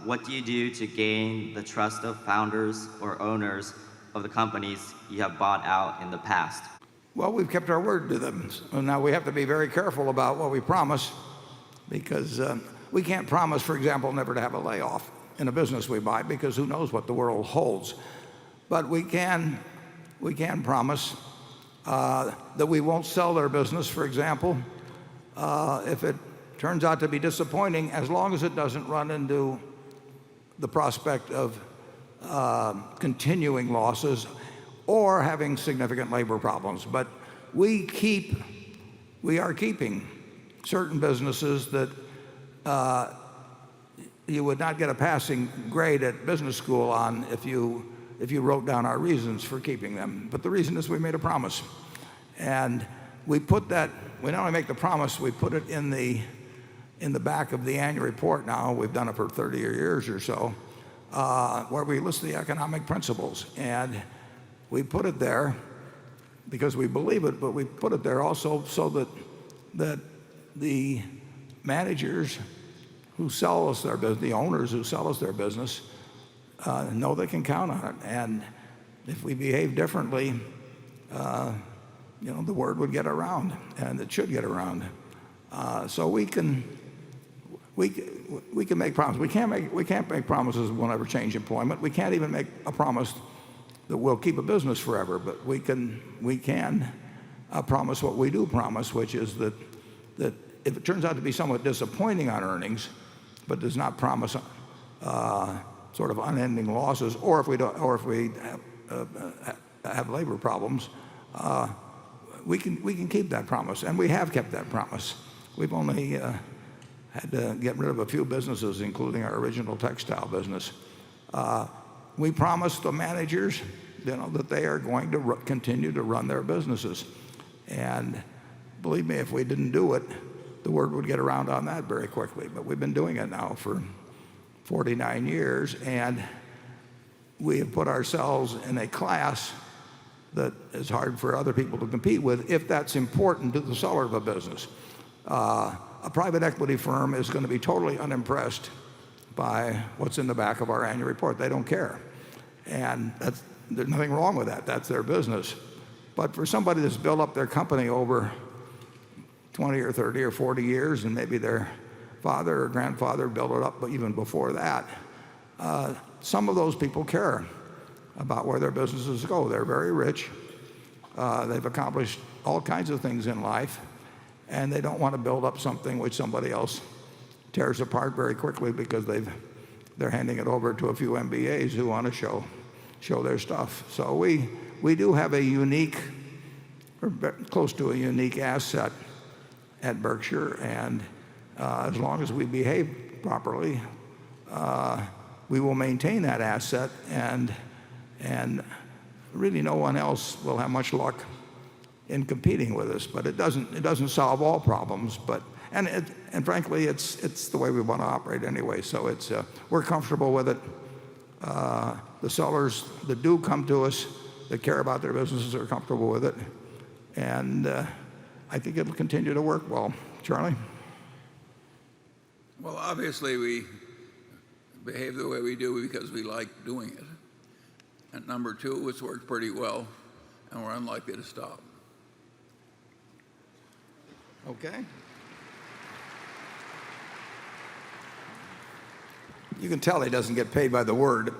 what do you do to gain the trust of founders or owners of the companies you have bought out in the past? Well, we've kept our word to them. So now we have to be very careful about what we promise, because we can't promise, for example, never to have a layoff in a business we buy, because who knows what the world holds. But we can promise that we won't sell their business, for example, if it turns out to be disappointing, as long as it doesn't run into the prospect of continuing losses or having significant labor problems. But we are keeping certain businesses that you would not get a passing grade at business school on if you wrote down our reasons for keeping them. But the reason is we made a promise. And we not only make the promise, we put it in the back of the annual report now. We've done it for 30 years or so, where we list the economic principles. And we put it there because we believe it, but we put it there also so that the managers who sell us their business, the owners who sell us their business, know they can count on it. And if we behave differently, the word would get around, and it should get around. So we can make promises. We can't make promises we'll never change employment. We can't even make a promise that we'll keep a business forever. But we can promise what we do promise, which is that if it turns out to be somewhat disappointing on earnings, but does not promise sort of unending losses, or if we have labor problems, we can keep that promise, and we have kept that promise. We've only had to get rid of a few businesses, including our original textile business. We promised the managers, that they are going to continue to run their businesses, and believe me, if we didn't do it, the word would get around on that very quickly. But we've been doing it now for 49 years, and we have put ourselves in a class that is hard for other people to compete with if that's important to the seller of a business. A private equity firm is going to be totally unimpressed by what's in the back of our annual report. They don't care. And there's nothing wrong with that. That's their business. But for somebody that's built up their company over 20 or 30 or 40 years, and maybe their father or grandfather built it up even before that, some of those people care about where their businesses go. They're very rich. They've accomplished all kinds of things in life, and they don't want to build up something which somebody else tears apart very quickly because they're handing it over to a few MBAs who want to show their stuff. So we do have a unique, or close to a unique asset at Berkshire, and as long as we behave properly, we will maintain that asset, and really no one else will have much luck in competing with us. But it doesn't solve all problems, and frankly, it's the way we want to operate anyway. So we're comfortable with it. The sellers that do come to us, that care about their businesses, are comfortable with it, and I think it'll continue to work well. Charlie? Well, obviously we behave the way we do because we like doing it. And number two, it's worked pretty well, and we're unlikely to stop. Okay. You can tell he doesn't get paid by the word.